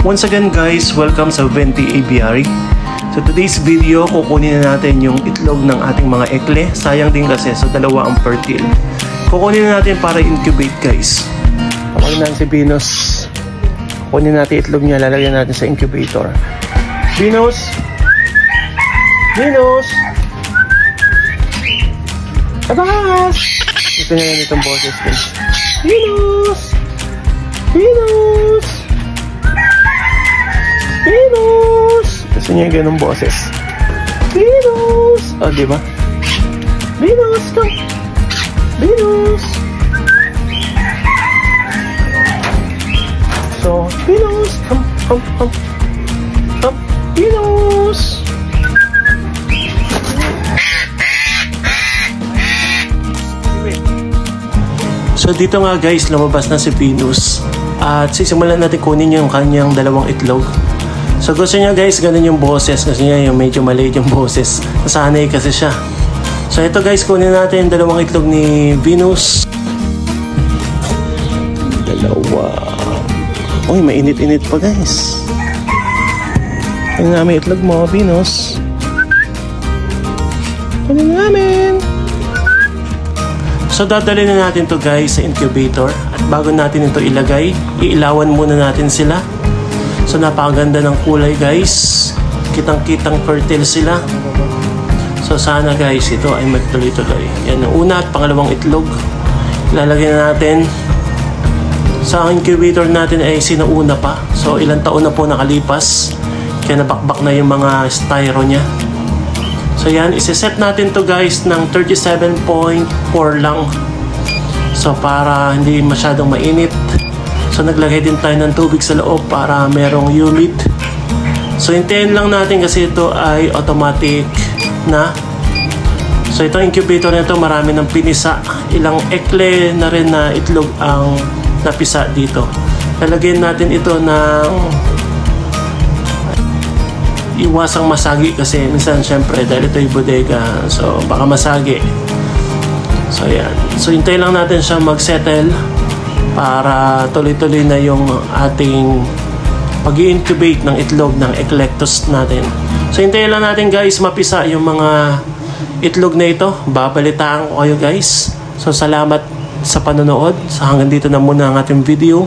Once again guys, welcome sa Venti Aviary. So today's video, kukunin na natin yung itlog ng ating mga ekle. Sayang din kasi, so dalawa ang fertile. Kukunin na natin para incubate guys. Kukunin natin si Venus. Kukunin natin itlog niya, lalagyan natin sa incubator. Venus! Venus! Tabas! Ito na yan itong boses guys. Venus! Venus! Venus! Gusto niya yung ganong boses. Venus! O, oh, diba? Venus, come! Venus! So, Venus! Come, come, come! Come, Venus! So, dito nga guys, lumabas na si Venus. At sisimulan natin kunin yung kanyang dalawang itlog. So gusto niya guys, ganun yung boses. Gusto niya yung medyo maliit yung boses. Nasanay kasi siya. So ito guys, kunin natin dalawang itlog ni Venus. Dalawa. Uy, mainit-init pa guys. Kunin namin itlog mo, Venus. Kunin namin. So dadalhin na natin to guys sa incubator. At bago natin ito ilagay, iilawan muna natin sila. So napakaganda ng kulay guys. Kitang-kitang fertile sila. So sana guys ito ay magtuloy-tuloy. Yan ang una at pangalawang itlog. Ilalagay na natin. Sa incubator natin ay sinauna pa. So ilang taon na po nakalipas. Kaya nabakbak na yung mga styro niya. So yan, isi-set natin to guys ng 37.4 lang. So para hindi masyadong mainit. So naglagay din tayo ng tubig sa loob para merong humid. So hintayin lang natin kasi ito ay automatic na. So itong incubator na ito, marami ng pinisa. Ilang ekle na rin na itlog ang napisa dito. Lalagyan natin ito ng iwasang masagi kasi minsan syempre dahil ito yung bodega, so baka masagi. So yan, so hintayin lang natin siya mag-settle para tuloy-tuloy na yung ating pag-i-incubate ng itlog ng eclectus natin. So hintayin lang natin guys mapisa yung mga itlog na ito. Babalitaan ko kayo guys. So salamat sa panonood. So hanggang dito na muna ang ating video.